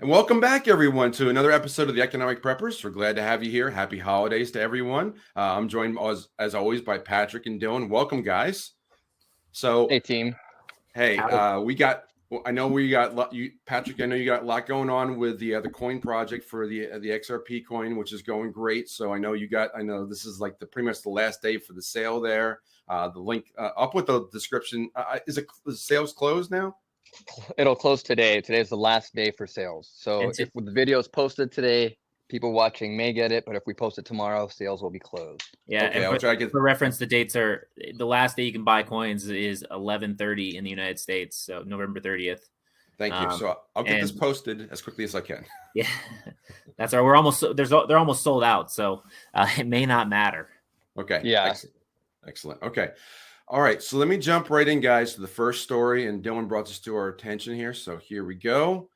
And welcome back, everyone, to another episode of the Economic Preppers. We're glad to have you here. Happy holidays to everyone. I'm joined, as always, by Patrick and Dylan. Welcome, guys. So, hey, team. Hey, I know we got you, Patrick. I know you got a lot going on with the coin project for the XRP coin, which is going great. So I know this is like pretty much the last day for the sale there. The link up with the description. Is sales closed now? It'll close today. Today's the last day for sales. So if the video is posted today, people watching may get it, but if we post it tomorrow, sales will be closed. Yeah, okay, and for reference, the dates are the last day you can buy coins is 11:30 in the United States, so November 30th. Thank you. So I'll get this posted as quickly as I can. Yeah, that's right. They're almost sold out, so it may not matter. Okay. Yeah. Excellent. Okay. All right, so let me jump right in, guys, to the first story, and Dylan brought this to our attention here. So here we go.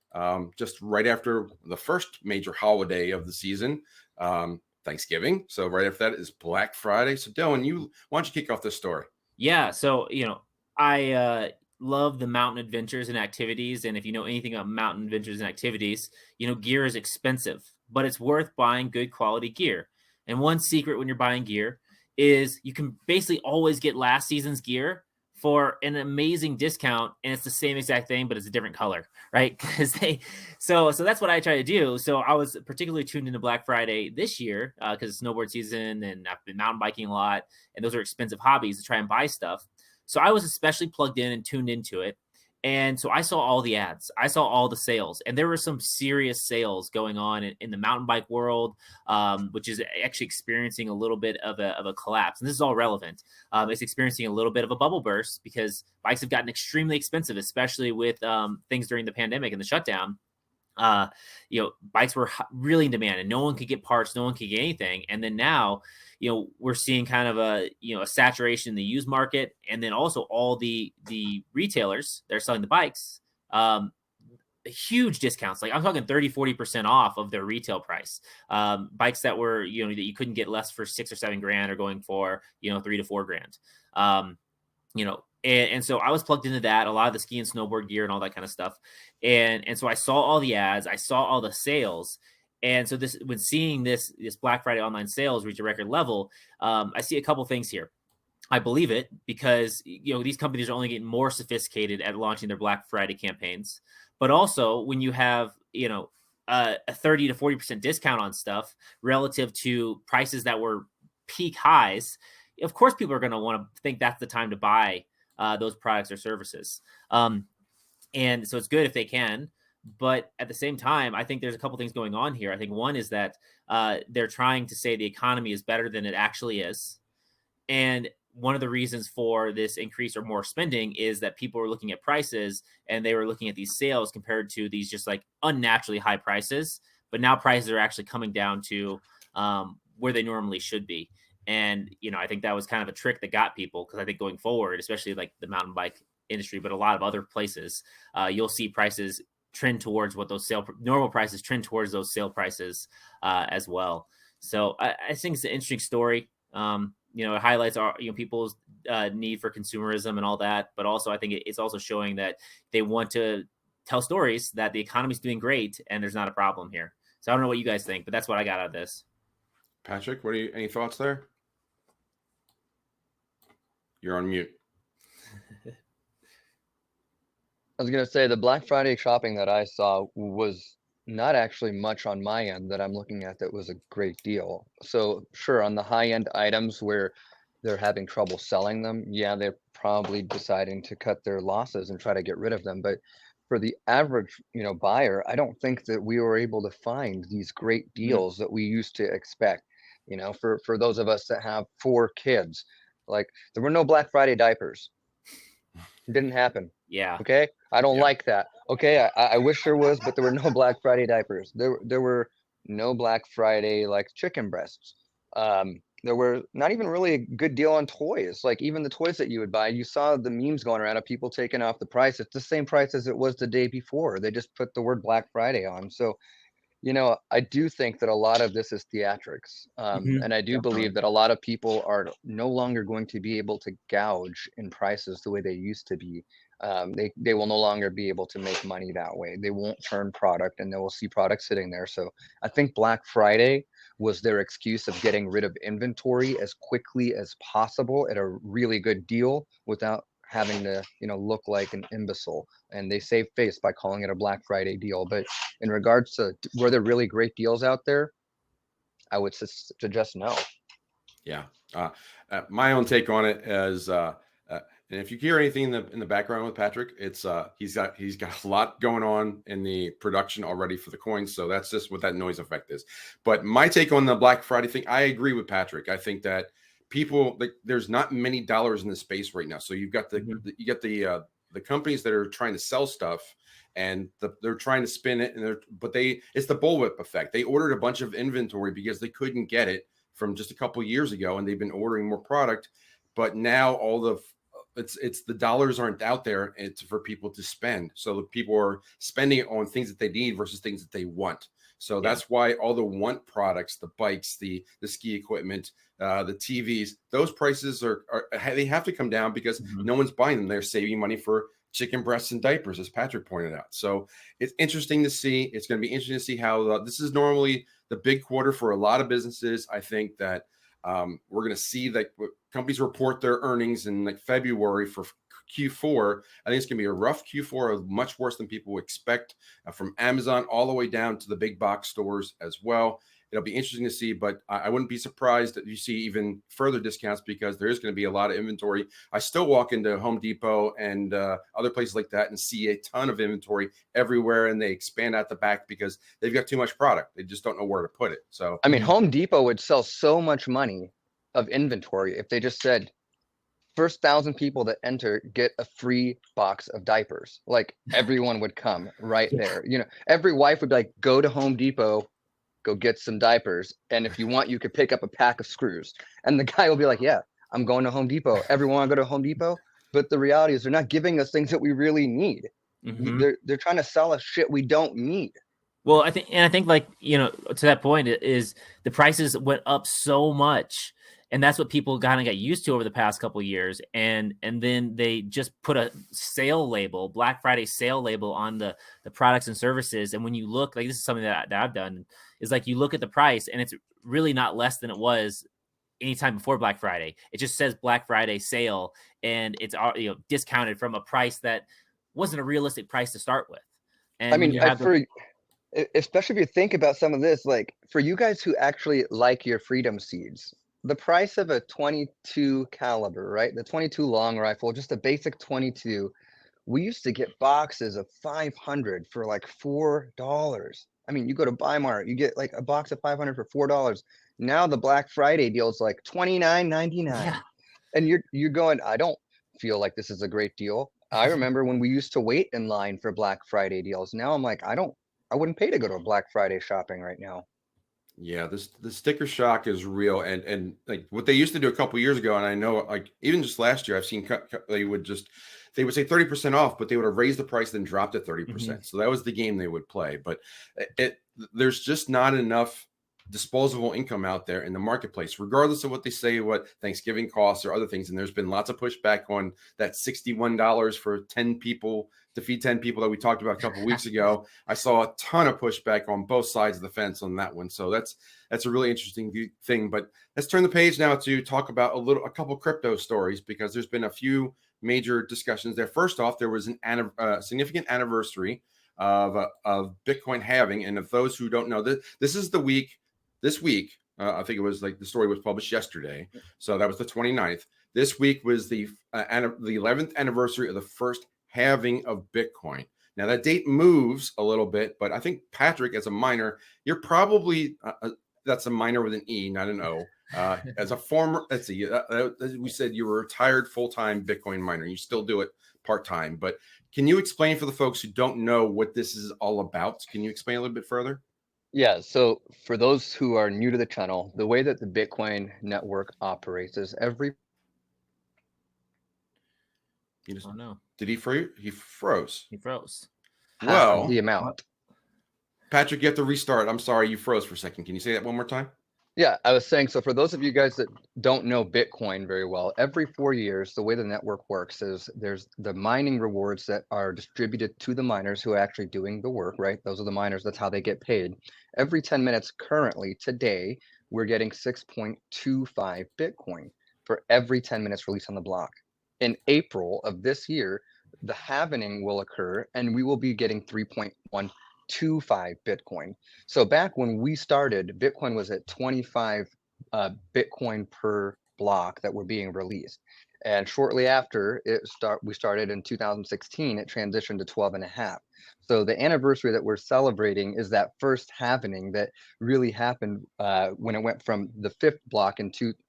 Just right after the first major holiday of the season, Thanksgiving. So right after that is Black Friday. So Dylan, why don't you kick off this story? Yeah. So I love the mountain adventures and activities, and if you know anything about mountain adventures and activities, gear is expensive, but it's worth buying good quality gear. And one secret when you're buying gear is you can basically always get last season's gear for an amazing discount, and it's the same exact thing, but it's a different color, right? Because so that's what I try to do. So I was particularly tuned into Black Friday this year because it's snowboard season, and I've been mountain biking a lot, and those are expensive hobbies to try and buy stuff. So I was especially plugged in and tuned into it. And so I saw all the ads, I saw all the sales, and there were some serious sales going on in the mountain bike world, which is actually experiencing a little bit of a collapse. And this is all relevant. It's experiencing a little bit of a bubble burst because bikes have gotten extremely expensive, especially with things during the pandemic and the shutdown. Bikes were really in demand, and no one could get parts, no one could get anything. And then now, we're seeing kind of a saturation in the used market, and then also all the retailers that are selling the bikes, huge discounts. Like I'm talking 30-40% off of their retail price. Bikes that were, that you couldn't get less for $6 or $7 grand are going for, $3 to $4 grand. And so I was plugged into that, a lot of the ski and snowboard gear and all that kind of stuff. And so I saw all the ads, I saw all the sales. And so when seeing this Black Friday online sales reach a record level, I see a couple things here. I believe it because, these companies are only getting more sophisticated at launching their Black Friday campaigns. But also when you have, a 30 to 40% discount on stuff relative to prices that were peak highs, of course, people are going to want to think that's the time to buy those products or services. And so it's good if they can. But at the same time, I think there's a couple things going on here. I think one is that they're trying to say the economy is better than it actually is. And one of the reasons for this increase or more spending is that people are looking at prices and they were looking at these sales compared to these just like unnaturally high prices. But now prices are actually coming down to where they normally should be. And, I think that was kind of a trick that got people, because I think going forward, especially like the mountain bike industry, but a lot of other places, you'll see prices trend towards what those normal prices trend towards those sale prices as well. So I think it's an interesting story. It highlights our, people's need for consumerism and all that. But also I think it's also showing that they want to tell stories that the economy's doing great and there's not a problem here. So I don't know what you guys think, but that's what I got out of this. Patrick, any thoughts there? You're on mute. I was going to say the Black Friday shopping that I saw was not actually much on my end that I'm looking at that was a great deal. So sure, on the high end items where they're having trouble selling them, yeah, they're probably deciding to cut their losses and try to get rid of them. But for the average, buyer, I don't think that we were able to find these great deals that we used to expect. For those of us that have 4 kids, like there were no Black Friday diapers. It didn't happen. Yeah. Okay. I don't like that. Okay. I wish there was, but there were no Black Friday diapers. There were no Black Friday like chicken breasts. There were not even really a good deal on toys. Like even the toys that you would buy, you saw the memes going around of people taking off the price. It's the same price as it was the day before. They just put the word Black Friday on. So You know, I do think that a lot of this is theatrics. And I do believe that a lot of people are no longer going to be able to gouge in prices the way they used to be. They will no longer be able to make money that way. They won't turn product, and they will see product sitting there. So I think Black Friday was their excuse of getting rid of inventory as quickly as possible at a really good deal without having to, you know, look like an imbecile. And they save face by calling it a Black Friday deal. But in regards to were there really great deals out there, I would suggest no. Yeah. My own take on it is, and if you hear anything in the background with Patrick, it's he's got a lot going on in the production already for the coins. So that's just what that noise effect is. But my take on the Black Friday thing, I agree with Patrick. I think that people, like, there's not many dollars in the space right now. So you've got the companies that are trying to sell stuff, and they're trying to spin it, and it's the bullwhip effect. They ordered a bunch of inventory because they couldn't get it from just a couple of years ago, and they've been ordering more product. But now it's the dollars aren't out there. It's for people to spend. So the people are spending it on things that they need versus things that they want. So that's why all the want products, the bikes, the ski equipment, the TVs, those prices they have to come down because no one's buying them. They're saving money for chicken breasts and diapers, as Patrick pointed out. So it's interesting to see. It's going to be interesting to see how this is normally the big quarter for a lot of businesses. I think that we're going to see that companies report their earnings in like February for Q4. I think it's going to be a rough Q4, much worse than people expect, from Amazon all the way down to the big box stores as well. It'll be interesting to see, but I wouldn't be surprised that you see even further discounts because there is going to be a lot of inventory. I still walk into Home Depot and other places like that and see a ton of inventory everywhere, and they expand out the back because they've got too much product. They just don't know where to put it. So, I mean, Home Depot would sell so much money of inventory if they just said, first 1,000 people that enter get a free box of diapers. Like, everyone would come right there. You know, every wife would be like, go to Home Depot, go get some diapers, and if you want, you could pick up a pack of screws. And the guy will be like, yeah, I'm going to Home Depot. Everyone want to go to Home Depot? But the reality is they're not giving us things that we really need. They're trying to sell us shit we don't need. Well, I think like, you know, to that point is the prices went up so much, and that's what people kind of got used to over the past couple of years. And then they just put a sale label, Black Friday sale label, on the products and services. And when you look, like, this is something that I've done, is like, you look at the price and it's really not less than it was anytime before Black Friday. It just says Black Friday sale, and it's, you know, discounted from a price that wasn't a realistic price to start with. And I mean, especially if you think about some of this, like, for you guys who actually like your Freedom Seeds, the price of a 22 caliber, right? The 22 long rifle, just a basic 22. We used to get boxes of 500 for like $4. I mean, you go to Bimart, you get like a box of 500 for $4. Now the Black Friday deal is like $29.99. Yeah. And you're going, I don't feel like this is a great deal. I remember when we used to wait in line for Black Friday deals. Now I'm like, I wouldn't pay to go to a Black Friday shopping right now. yeah, the sticker shock is real, and like what they used to do a couple years ago, and I know, like, even just last year, I've seen they would say 30% off, but they would have raised the price then dropped it 30%. So that was the game they would play. But there's just not enough disposable income out there in the marketplace, regardless of what they say, what Thanksgiving costs or other things. And there's been lots of pushback on that $61 for 10 people to feed 10 people that we talked about a couple of weeks ago. I saw a ton of pushback on both sides of the fence on that one. So that's a really interesting thing. But let's turn the page now to talk about a couple crypto stories, because there's been a few major discussions there. First off, there was a significant anniversary of Bitcoin halving. And if those who don't know, this is the week. This week, I think it was, like, the story was published yesterday. So that was the 29th. This week was the 11th anniversary of the first halving of Bitcoin. Now, that date moves a little bit, but I think, Patrick, as a miner, you're probably, that's a miner with an E, not an O. As a former, let's see, we said you were a retired full-time Bitcoin miner. You still do it part-time. But can you explain for the folks who don't know what this is all about? Can you explain a little bit further? Yeah, so for those who are new to the channel, the way that the Bitcoin network operates is Oh no. Did he freeze? He froze. He froze. half the amount. Patrick, you have to restart. I'm sorry, you froze for a second. Can you say that one more time? Yeah, I was saying, so for those of you guys that don't know Bitcoin very well, every 4 years, the way the network works is there's the mining rewards that are distributed to the miners who are actually doing the work, right? Those are the miners, that's how they get paid. Every 10 minutes currently, today, we're getting 6.25 Bitcoin for every 10 minutes released on the block. In April of this year, the halving will occur and we will be getting 3.125 Bitcoin. So back when we started, Bitcoin was at 25 Bitcoin per block that were being released. And shortly after we started in 2016, it transitioned to 12 and a half. So the anniversary that we're celebrating is that first halving that really happened when it went from the fifth block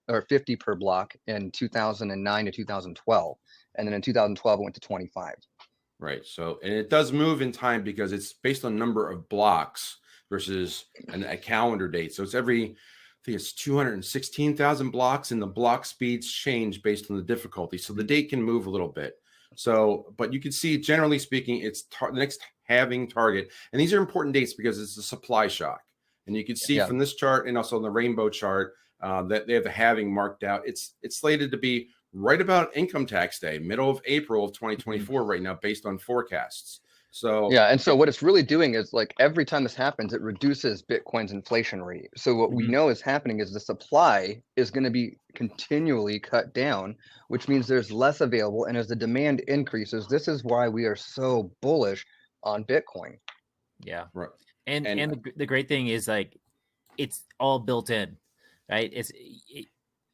or 50 per block in 2009 to 2012. And then in 2012, it went to 25. Right. So, and it does move in time because it's based on number of blocks versus a calendar date. So it's I think it's 216,000 blocks, and the block speeds change based on the difficulty. So the date can move a little bit. So, but you can see, generally speaking, it's the next halving target. And these are important dates because it's a supply shock. And you can see from this chart and also on the rainbow chart that they have the halving marked out. It's slated to be right about income tax day, middle of April of 2024 right now, based on forecasts. So yeah, and so what it's really doing is, like, every time this happens, it reduces Bitcoin's inflation rate. So what we know is happening is the supply is going to be continually cut down, which means there's less available. And as the demand increases, this is why we are so bullish on Bitcoin. Yeah. Right. And the great thing is, like, it's all built in, right?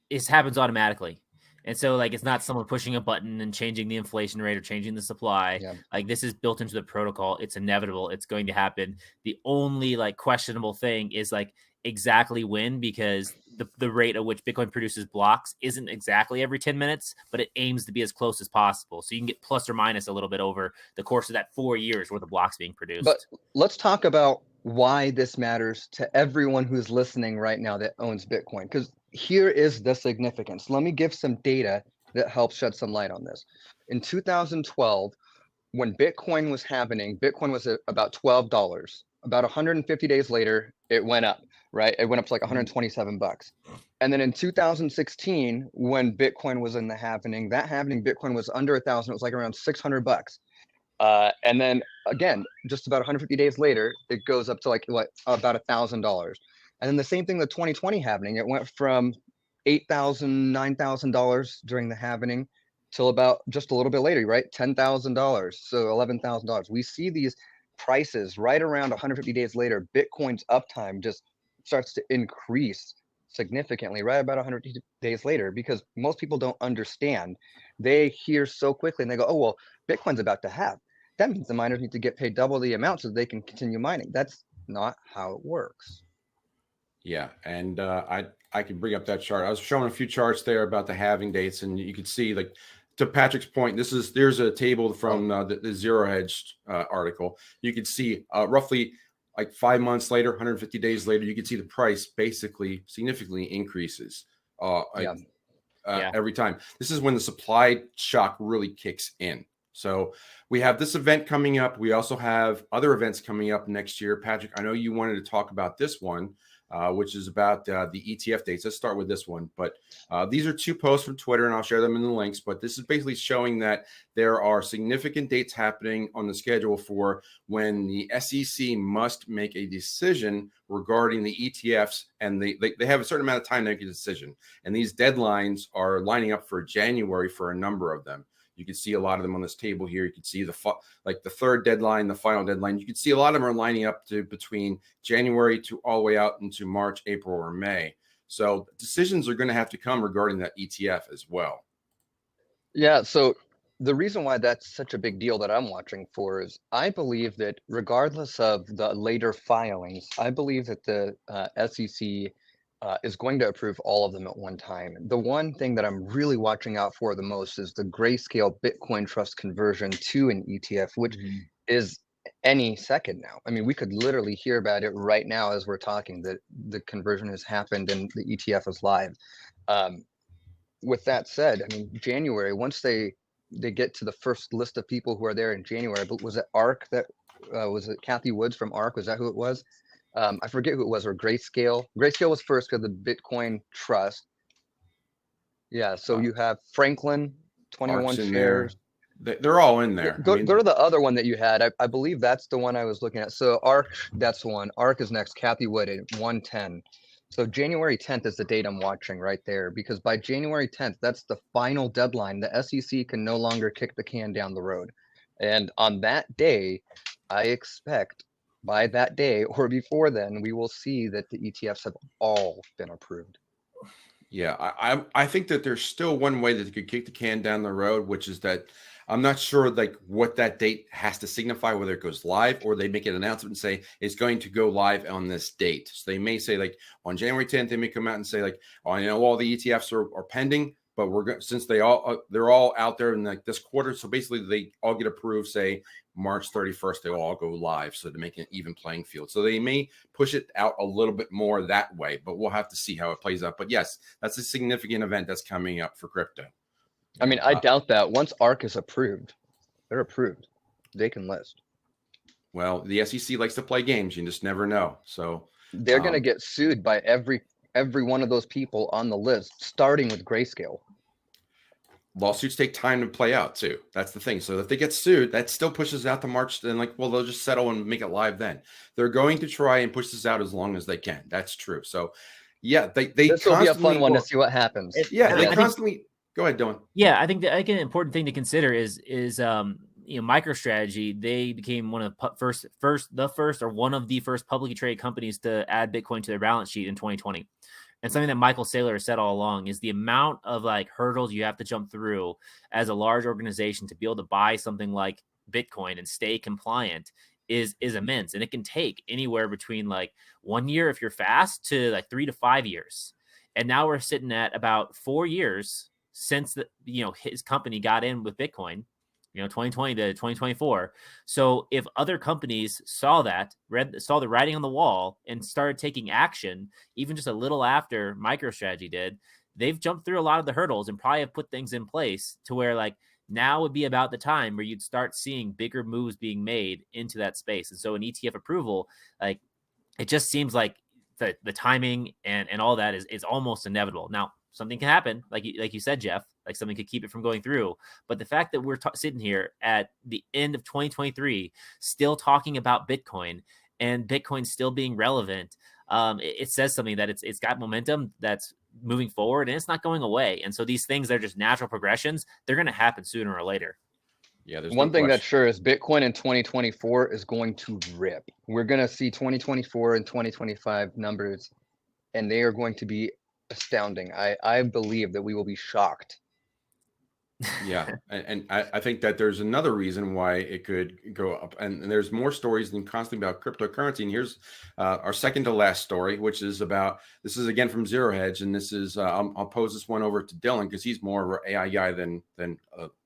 It happens automatically. And so, like, it's not someone pushing a button and changing the inflation rate or changing the supply. Yeah. Like, this is built into the protocol. It's inevitable. It's going to happen. The only, like, questionable thing is, like, exactly when, because the rate at which Bitcoin produces blocks isn't exactly every 10 minutes, but it aims to be as close as possible. So you can get plus or minus a little bit over the course of that 4 years where the blocks being produced. But let's talk about why this matters to everyone who's listening right now that owns Bitcoin, because here is the significance. Let me give some data that helps shed some light on this. In 2012, when Bitcoin was happening, Bitcoin was at about $12. About 150 days later, it went up, right? It went up to like 127 bucks. And then in 2016, when Bitcoin was in the halving, Bitcoin was under 1,000. It was like around 600 bucks. And then again, just about 150 days later, it goes up to like about $1,000. And then the same thing, the 2020 halving, it went from $8,000, $9,000 during the halving till about just a little bit later, right? $10,000, so $11,000. We see these prices right around 150 days later. Bitcoin's uptime just starts to increase significantly right about 150 days later, because most people don't understand. They hear so quickly and they go, oh, well, Bitcoin's about to halve. That means the miners need to get paid double the amount so they can continue mining. That's not how it works. Yeah, and I can bring up that chart. I was showing a few charts there about the halving dates, and you can see, like, to Patrick's point, there's a table from the ZeroHedge article. You can see roughly like 5 months later, 150 days later, you can see the price basically significantly increases every time. This is when the supply shock really kicks in. So we have this event coming up. We also have other events coming up next year. Patrick, I know you wanted to talk about this one, which is about the ETF dates. Let's start with this one. But these are two posts from Twitter, and I'll share them in the links. But this is basically showing that there are significant dates happening on the schedule for when the SEC must make a decision regarding the ETFs, and they have a certain amount of time to make a decision. And these deadlines are lining up for January for a number of them. You can see a lot of them on this table here. You can see the third deadline, the final deadline. You can see a lot of them are lining up to between January to all the way out into March, April, or May. So decisions are going to have to come regarding that ETF as well. Yeah. So the reason why that's such a big deal that I'm watching for is I believe that regardless of the later filings, I believe that the SEC is going to approve all of them at one time. The one thing that I'm really watching out for the most is the Grayscale Bitcoin Trust conversion to an ETF, which is any second now. I mean, we could literally hear about it right now as we're talking, that the conversion has happened and the ETF is live. With that said, I mean, January, once they get to the first list of people who are there in January, but was it ARK that was it Kathy Woods from ARK? Was that who it was? I forget who it was, or Grayscale. Grayscale was first because the Bitcoin Trust. Yeah, so you have Franklin, 21 Arc's in shares. there. They're all in there. Go to the other one that you had. I believe that's the one I was looking at. So ARK, that's one. ARK is next. Kathy Wood at 110. So January 10th is the date I'm watching right there, because by January 10th, that's the final deadline. The SEC can no longer kick the can down the road. And on that day, I expect by that day or before then, we will see that the ETFs have all been approved. Yeah, I think that there's still one way that they could kick the can down the road, which is that I'm not sure like what that date has to signify, whether it goes live or they make an announcement and say it's going to go live on this date. So they may say like on January 10th, they may come out and say like, oh, you know, all the ETFs are pending, but we're going, since they're all out there in like this quarter. So basically they all get approved, say March 31st, they will all go live. So to make an even playing field. So they may push it out a little bit more that way, but we'll have to see how it plays out. But yes, that's a significant event that's coming up for crypto. I mean, I doubt that once ARK is approved, they're approved, they can list. Well, the SEC likes to play games. You just never know. So they're going to get sued by every one of those people on the list, starting with Grayscale. Lawsuits take time to play out too. That's the thing. So if they get sued, that still pushes out to March. Then like, well, they'll just settle and make it live then. They're going to try and push this out as long as they can. That's true. So yeah, they this will be a fun one to see what happens. They constantly go ahead, Dylan. Yeah, I think that an important thing to consider is you know, MicroStrategy. They became one of the first publicly traded companies to add Bitcoin to their balance sheet in 2020. And something that Michael Saylor has said all along is the amount of like hurdles you have to jump through as a large organization to be able to buy something like Bitcoin and stay compliant is immense. And it can take anywhere between like 1 year if you're fast to like 3 to 5 years. And now we're sitting at about 4 years since his company got in with Bitcoin, 2020 to 2024. So if other companies saw the writing on the wall and started taking action, even just a little after MicroStrategy did, they've jumped through a lot of the hurdles and probably have put things in place to where like now would be about the time where you'd start seeing bigger moves being made into that space. And so an ETF approval, like it just seems like the timing and all that is almost inevitable. Now, something can happen, like you said, Jeff, like something could keep it from going through. But the fact that we're sitting here at the end of 2023, still talking about Bitcoin and Bitcoin still being relevant, it says something that it's got momentum that's moving forward and it's not going away. And so these things, they're just natural progressions. They're going to happen sooner or later. Yeah, there's one thing that's sure is Bitcoin in 2024 is going to rip. We're going to see 2024 and 2025 numbers, and they are going to be astounding. I believe that we will be shocked. Yeah, and I think that there's another reason why it could go up, and there's more stories than constantly about cryptocurrency. And here's our second to last story, which is about, this is again from ZeroHedge, and this is I'll pose this one over to Dylan because he's more of an AI guy than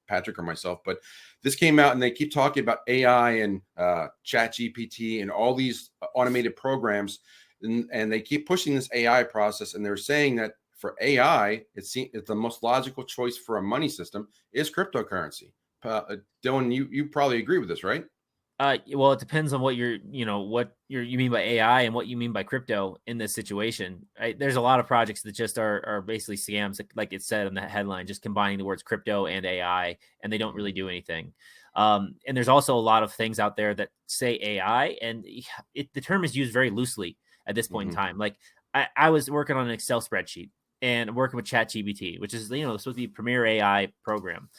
Patrick or myself. But this came out, and they keep talking about AI and ChatGPT and all these automated programs. And they keep pushing this AI process, and they're saying that for AI, it's the most logical choice for a money system is cryptocurrency. Dylan, you probably agree with this, right? Well, it depends on what you mean by AI and what you mean by crypto in this situation. Right? There's a lot of projects that just are basically scams, like it said in the headline, just combining the words crypto and AI, and they don't really do anything. And there's also a lot of things out there that say AI, and the term is used very loosely at this point in time. Like I was working on an Excel spreadsheet and working with ChatGPT, which is, supposed to be a premier AI program.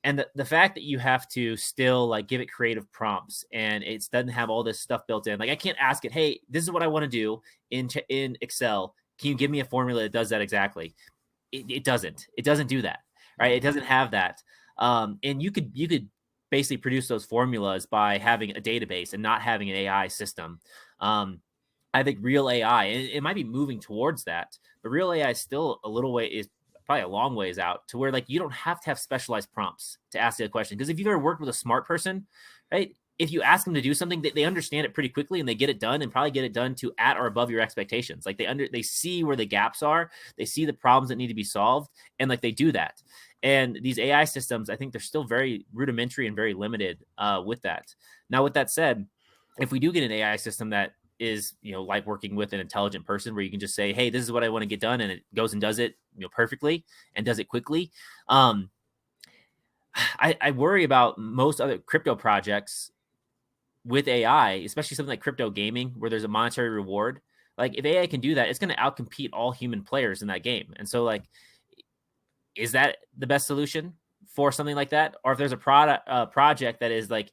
And the fact that you have to still like give it creative prompts and it doesn't have all this stuff built in. Like I can't ask it, hey, this is what I want to do in Excel. Can you give me a formula that does that exactly? It doesn't do that, right? It doesn't have that. And you could basically produce those formulas by having a database and not having an AI system. I think real AI, and it might be moving towards that, but real AI is still is probably a long ways out to where like you don't have to have specialized prompts to ask the question. Because if you've ever worked with a smart person, right, if you ask them to do something, they understand it pretty quickly and they get it done and probably get it done to at or above your expectations. Like they see where the gaps are, they see the problems that need to be solved, and like they do that. And these AI systems, I think they're still very rudimentary and very limited with that. Now, with that said, if we do get an AI system that is, like working with an intelligent person where you can just say, hey, this is what I want to get done, and it goes and does it, perfectly and does it quickly. I worry about most other crypto projects with AI, especially something like crypto gaming where there's a monetary reward. Like if AI can do that, it's going to outcompete all human players in that game. And so like, is that the best solution for something like that? Or if there's a project that is like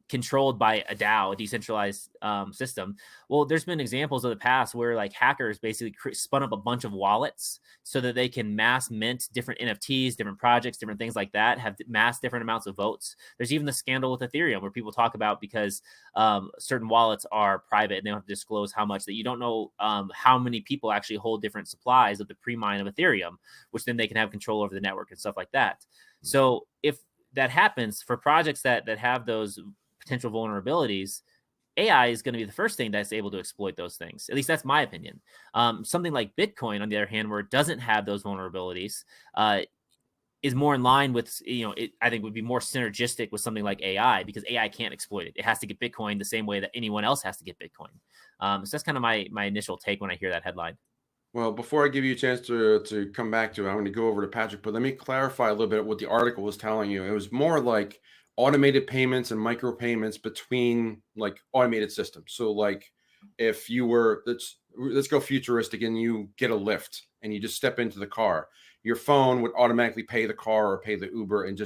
controlled by a DAO, a decentralized system. Well, there's been examples of the past where like hackers basically spun up a bunch of wallets so that they can mass mint different NFTs, different projects, different things like that, have mass different amounts of votes. There's even the scandal with Ethereum where people talk about because certain wallets are private and they don't have to disclose how much, that you don't know how many people actually hold different supplies of the pre-mine of Ethereum, which then they can have control over the network and stuff like that. So if that happens for projects that have those potential vulnerabilities, AI is going to be the first thing that's able to exploit those things. At least that's my opinion. Something like Bitcoin, on the other hand, where it doesn't have those vulnerabilities, is more in line with, I think would be more synergistic with something like AI, because AI can't exploit it. It has to get Bitcoin the same way that anyone else has to get Bitcoin. So that's kind of my initial take when I hear that headline. Well, before I give you a chance to come back to it, I'm going to go over to Patrick, but let me clarify a little bit what the article was telling you. It was more like automated payments and micropayments between like automated systems. So like if you were, let's go futuristic, and you get a lift and you just step into the car, your phone would automatically pay the car or pay the Uber, and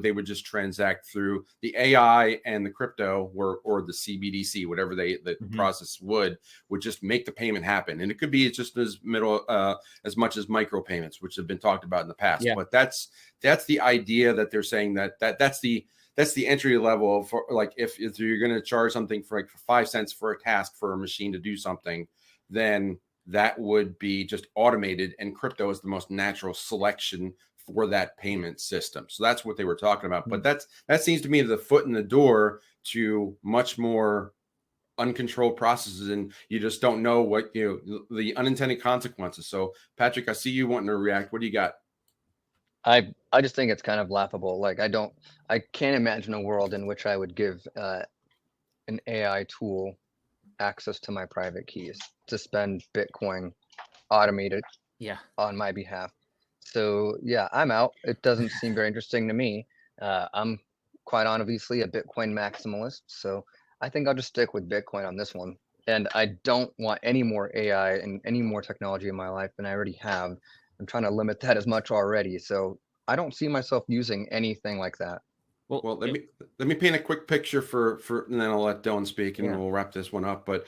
they would just transact through the AI, and the crypto or the CBDC, whatever the process would just make the payment happen. And it could be just as much as micropayments, which have been talked about in the past. Yeah. But that's the idea that they're saying that's the entry level for, like, if you're going to charge something for like 5 cents for a task for a machine to do something, then that would be just automated, and crypto is the most natural selection for that payment system. So that's what they were talking about. But that seems to me the foot in the door to much more uncontrolled processes, and you just don't know what, the unintended consequences. So Patrick, I see you wanting to react. What do you got? I just think it's kind of laughable. Like I can't imagine a world in which I would give an AI tool access to my private keys to spend Bitcoin automated on my behalf. So yeah, I'm out. It doesn't seem very interesting to me. I'm quite obviously a Bitcoin maximalist, so I think I'll just stick with Bitcoin on this one. And I don't want any more AI and any more technology in my life than I already have. I'm trying to limit that as much already. So I don't see myself using anything like that. Well, let me paint a quick picture for, and then I'll let Dylan speak, and we'll wrap this one up. But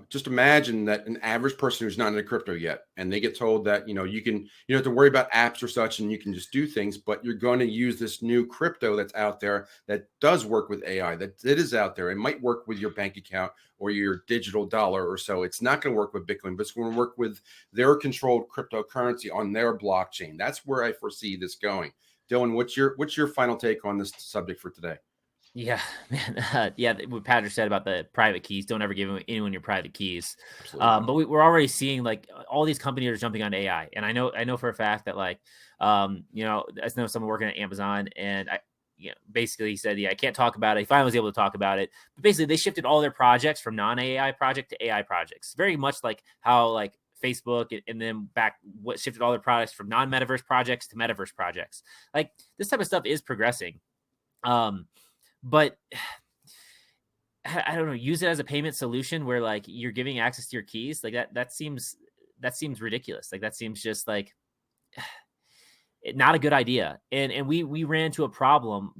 just imagine that an average person who's not into crypto yet, and they get told that you don't have to worry about apps or such, and you can just do things, but you're going to use this new crypto that's out there that does work with AI, that it is out there. It might work with your bank account or your digital dollar or so. It's not going to work with Bitcoin, but it's going to work with their controlled cryptocurrency on their blockchain. That's where I foresee this going. Dylan, what's your final take on this subject for today? Yeah, man. What Patrick said about the private keys, don't ever give anyone your private keys. But we're already seeing like all these companies are jumping on AI. And I know for a fact that like, I know someone working at Amazon, and basically he said, I can't talk about it. He finally was able to talk about it. But basically they shifted all their projects from non-AI project to AI projects. Very much like how like Facebook and then what shifted all their products from non-metaverse projects to metaverse projects. Like this type of stuff is progressing. But I don't know, use it as a payment solution where like you're giving access to your keys. Like that seems ridiculous. Like that seems just like not a good idea. And we ran into a problem,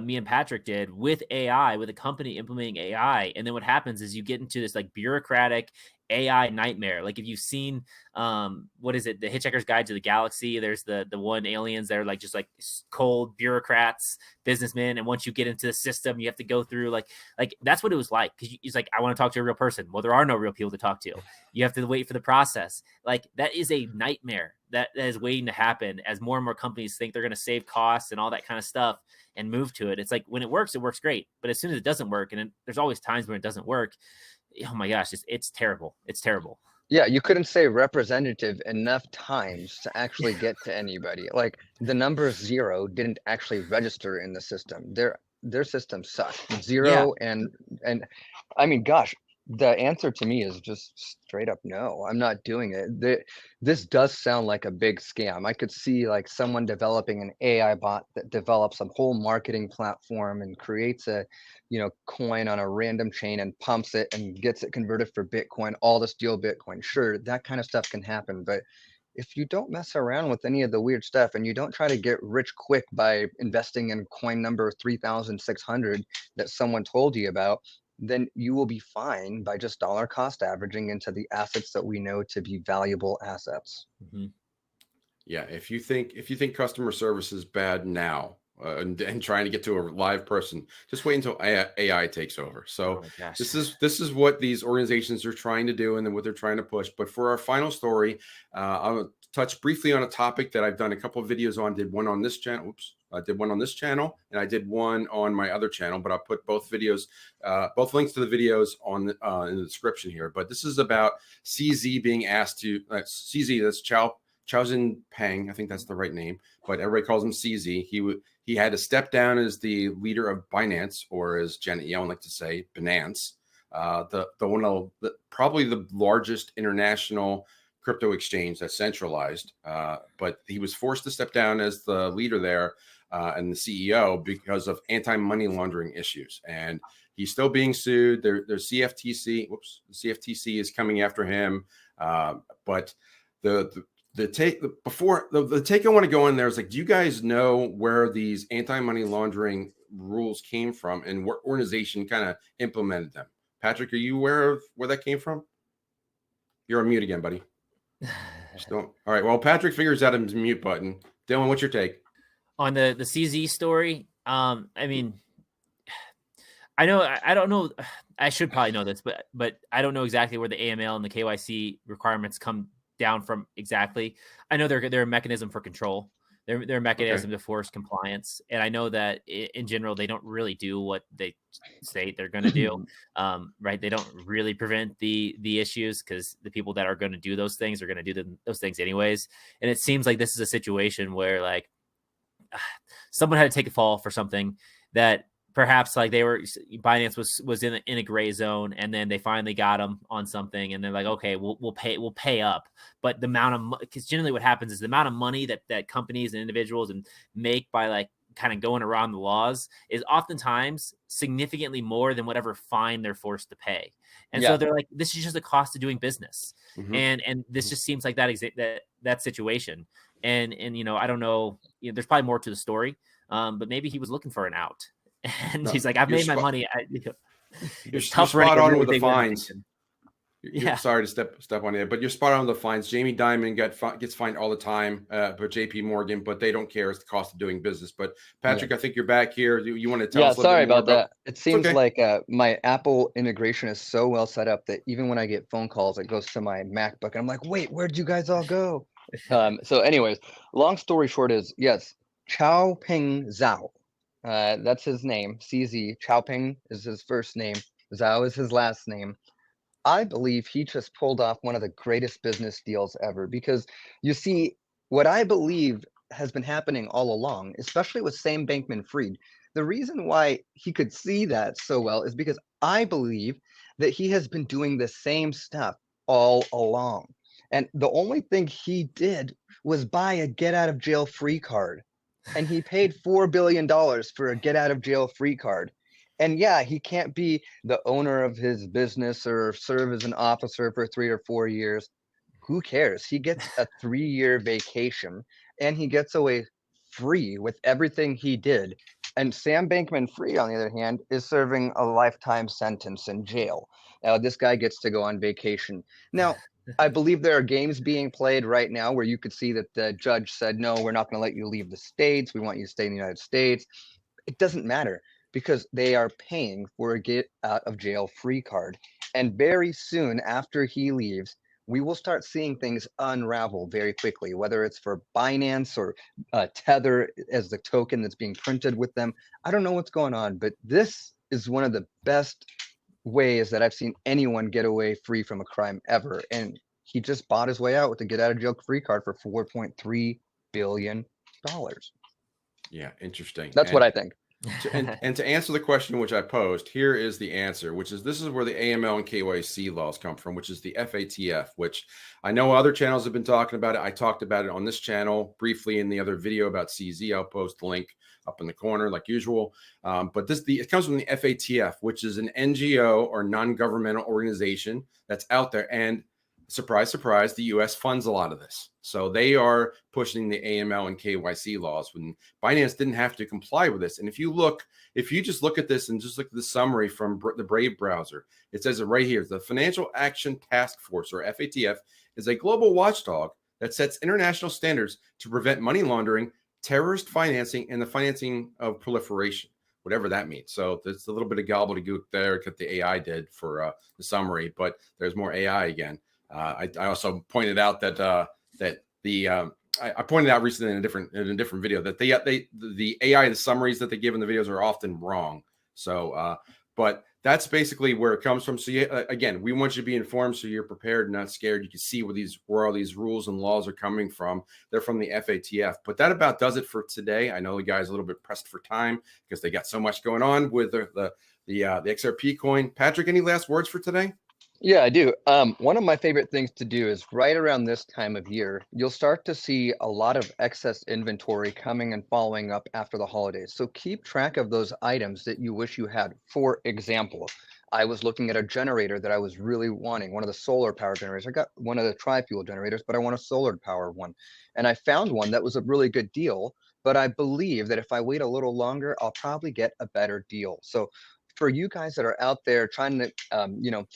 me and Patrick did, with AI, with a company implementing AI. And then what happens is you get into this like bureaucratic AI nightmare. Like if you've seen, what is it? The Hitchhiker's Guide to the Galaxy. There's the one aliens that are like, just like cold bureaucrats, businessmen. And once you get into the system, you have to go through like that's what it was like. Cause it's like, I want to talk to a real person. Well, there are no real people to talk to. You have to wait for the process. Like that is a nightmare that is waiting to happen as more and more companies think they're going to save costs and all that kind of stuff and move to it. It's like when it works great. But as soon as it doesn't work, and there's always times when it doesn't work, oh my gosh, it's terrible. It's terrible. Yeah, you couldn't say representative enough times to actually get to anybody. Like the number 0 didn't actually register in the system. There their system sucks. Zero and I mean, gosh, the answer to me is just straight up no. I'm not doing it. This does sound like a big scam. I could see like someone developing an AI bot that develops a whole marketing platform and creates a, coin on a random chain and pumps it and gets it converted for Bitcoin, all to steal Bitcoin. Sure, that kind of stuff can happen, but if you don't mess around with any of the weird stuff and you don't try to get rich quick by investing in coin number 3,600 that someone told you about, then you will be fine by just dollar cost averaging into the assets that we know to be valuable assets. Mm-hmm. Yeah, if you think customer service is bad now, and trying to get to a live person, just wait until AI takes over. So this is what these organizations are trying to do, and then what they're trying to push. But for our final story, I'll touch briefly on a topic that I've done a couple of videos on. Did one on this channel. Oops. I did one on this channel, and I did one on my other channel. But I'll put both videos, both links to the videos on in the description here. But this is about CZ being asked to CZ. That's Chao Peng, I think that's the right name, but everybody calls him CZ. He had to step down as the leader of Binance, or as Janet Yellen like to say, Binance, probably the largest international crypto exchange that's centralized. But he was forced to step down as the leader there and the CEO because of anti-money laundering issues. And he's still being sued. There's CFTC. Whoops, the CFTC is coming after him. But the take I want to go in there is like, do you guys know where these anti-money laundering rules came from and what organization kind of implemented them? Patrick, are you aware of where that came from? You're on mute again, buddy. All right. Well, Patrick figures out his mute button. Dylan, what's your take on the CZ story? I mean, I don't know. I should probably know this, but I don't know exactly where the AML and the KYC requirements come down from exactly. I know they're a mechanism for control. They're a mechanism to force compliance, and I know that in general they don't really do what they say they're going to do. Right? They don't really prevent the issues because the people that are going to do those things are going to do those things anyways. And it seems like this is a situation where like someone had to take a fall for something that perhaps like Binance was in a gray zone, and then they finally got them on something, and they're like, okay, we'll pay up. But the amount of, because generally what happens is the amount of money that companies and individuals make by like kind of going around the laws is oftentimes significantly more than whatever fine they're forced to pay. And so they're like, this is just the cost of doing business. Mm-hmm. And this just seems like that situation. And I don't know, there's probably more to the story, but maybe he was looking for an out. And he's like, I've made my money. You're spot on with the fines. Sorry to step on it, but you're spot on with the fines. Jamie Dimon gets fined all the time, but JP Morgan, but they don't care. It's the cost of doing business. But Patrick, I think you're back here. You want to tell us a little bit more about that. It seems like my Apple integration is so well set up that even when I get phone calls, it goes to my MacBook. And I'm like, wait, where'd you guys all go? So anyways, long story short is, yes, Chao Peng Zhao. That's his name. CZ. Chaoping is his first name. Zhao is his last name. I believe he just pulled off one of the greatest business deals ever, because you see, what I believe has been happening all along, especially with Sam Bankman-Fried, the reason why he could see that so well is because I believe that he has been doing the same stuff all along. And the only thing he did was buy a get out of jail free card. And he paid $4 billion for a get out of jail free card. And yeah, he can't be the owner of his business or serve as an officer for 3 or 4 years. Who cares? He gets a 3-year vacation and he gets away free with everything he did. And Sam Bankman-Fried, on the other hand, is serving a lifetime sentence in jail. Now, this guy gets to go on vacation. Now, I believe there are games being played right now where you could see that the judge said, no, we're not going to let you leave the States. We want you to stay in the United States. It doesn't matter because they are paying for a get out of jail free card. And very soon after he leaves, we will start seeing things unravel very quickly, whether it's for Binance or Tether as the token that's being printed with them. I don't know what's going on, but this is one of the best ways that I've seen anyone get away free from a crime ever. And he just bought his way out with a get out of jail free card for $4.3 billion. Yeah, interesting. That's what I think. And to answer the question which I posed, here is the answer, which is this is where the AML and KYC laws come from, which is the FATF, which I know other channels have been talking about it. I talked about it on this channel briefly in the other video about CZ. I'll post the link up in the corner like usual. But it comes from the FATF, which is an NGO or non-governmental organization that's out there. And surprise, surprise, the U.S. funds a lot of this. So they are pushing the AML and KYC laws when Binance didn't have to comply with this. And if you just look at this and just look at the summary from the Brave browser, it says it right here. The Financial Action Task Force, or FATF, is a global watchdog that sets international standards to prevent money laundering, terrorist financing, and the financing of proliferation, whatever that means. So there's a little bit of gobbledygook there that the AI did for the summary, but there's more AI again. I also pointed out that I pointed out recently in a different video that the AI, the summaries that they give in the videos are often wrong. So, but that's basically where it comes from. So again, we want you to be informed so you're prepared and not scared. You can see where all these rules and laws are coming from. They're from the FATF. But that about does it for today. I know the guys are a little bit pressed for time because they got so much going on with the XRP coin. Patrick, any last words for today? Yeah, I do. One of my favorite things to do is right around this time of year, you'll start to see a lot of excess inventory coming and following up after the holidays. So keep track of those items that you wish you had. For example, I was looking at a generator that I was really wanting, one of the solar power generators. I got one of the tri-fuel generators, but I want a solar power one. And I found one that was a really good deal, but I believe that if I wait a little longer, I'll probably get a better deal. So for you guys that are out there trying to,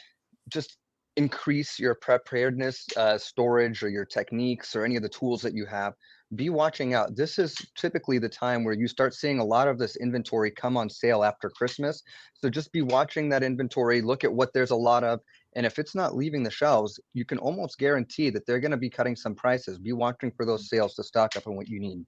just increase your preparedness, storage, or your techniques, or any of the tools that you have, be watching out. This is typically the time where you start seeing a lot of this inventory come on sale after Christmas. So just be watching that inventory, look at what there's a lot of, and if it's not leaving the shelves, you can almost guarantee that they're going to be cutting some prices. Be watching for those sales to stock up on what you need.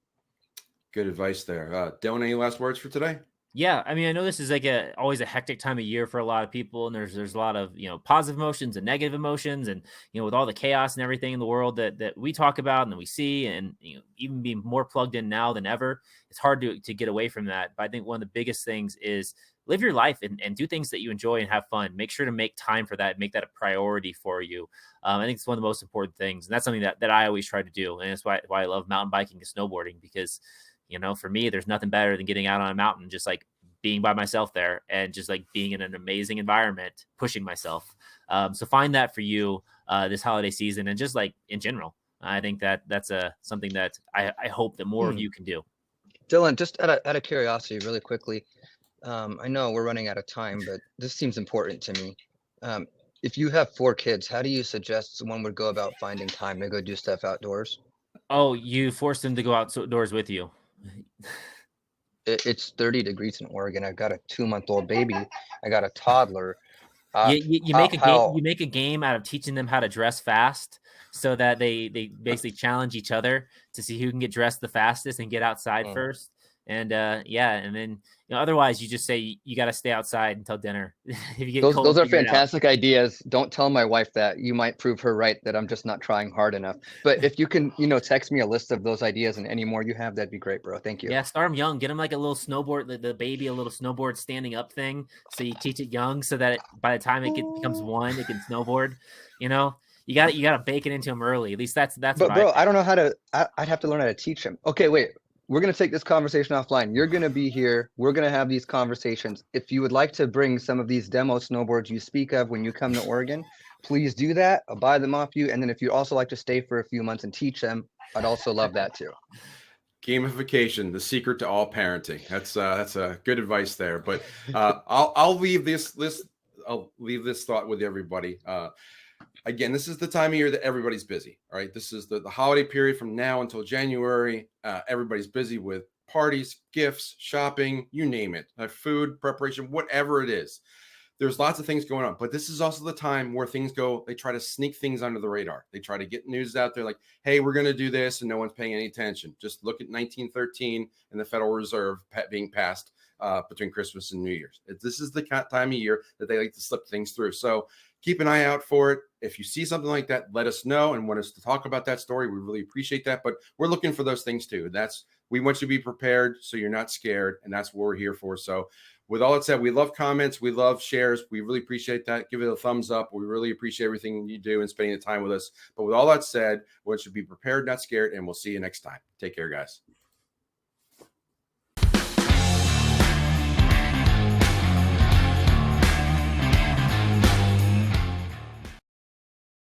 Good advice there. Dylan, any last words for today? Yeah, I mean, I know this is like always a hectic time of year for a lot of people, and there's a lot of positive emotions and negative emotions, and with all the chaos and everything in the world that we talk about and that we see, and even being more plugged in now than ever, it's hard to get away from that. But I think one of the biggest things is live your life and do things that you enjoy and have fun. Make sure to make time for that, make that a priority for you. I think it's one of the most important things, and that's something that I always try to do, and that's why I love mountain biking and snowboarding, because for me, there's nothing better than getting out on a mountain, just like being by myself there and just like being in an amazing environment, pushing myself. So find that for you this holiday season, and just like in general. I think that's something that I hope that more of you can do. Dylan, just out of curiosity, really quickly, I know we're running out of time, but this seems important to me. If you have 4 kids, how do you suggest one would go about finding time to go do stuff outdoors? Oh, you forced them to go outdoors with you. It's 30 degrees in Oregon. I've got a 2-month-old baby. I got a toddler. You make a game out of teaching them how to dress fast, so that they basically challenge each other to see who can get dressed the fastest and get outside first. And and then otherwise you just say you got to stay outside until dinner. If you get cold, those are fantastic ideas. Don't tell my wife that. You might prove her right that I'm just not trying hard enough. But if you can, text me a list of those ideas and any more you have, that'd be great, bro. Thank you. Yeah, start them young. Get them like a little snowboard, the baby, a little snowboard standing up thing. So you teach it young, so that by the time it becomes 1, it can snowboard. You got to bake it into them early. At least that's. But bro, I don't know how to. I'd have to learn how to teach him. Okay, wait. We're going to take this conversation offline. You're going to be here. We're going to have these conversations. If you would like to bring some of these demo snowboards you speak of when you come to Oregon, please do that. I'll buy them off you. And then if you'd also like to stay for a few months and teach them, I'd also love that too. Gamification, the secret to all parenting. That's a good advice there. But I'll leave this thought with everybody. Again, this is the time of year that everybody's busy. All right. This is the holiday period from now until January. Everybody's busy with parties, gifts, shopping, you name it, food preparation, whatever it is. There's lots of things going on, but this is also the time where they try to sneak things under the radar. They try to get news out there like, hey, we're going to do this, and no one's paying any attention. Just look at 1913 and the Federal Reserve being passed between Christmas and New Year's. This is the time of year that they like to slip things through. So keep an eye out for it. If you see something like that, let us know and want us to talk about that story. We really appreciate that. But we're looking for those things too. That's We want you to be prepared so you're not scared, and that's what we're here for. So with all that said, we love comments, we love shares. We really appreciate that. Give it a thumbs up. We really appreciate everything you do and spending the time with us. But with all that said, we want you to be prepared, not scared, and we'll see you next time. Take care, guys.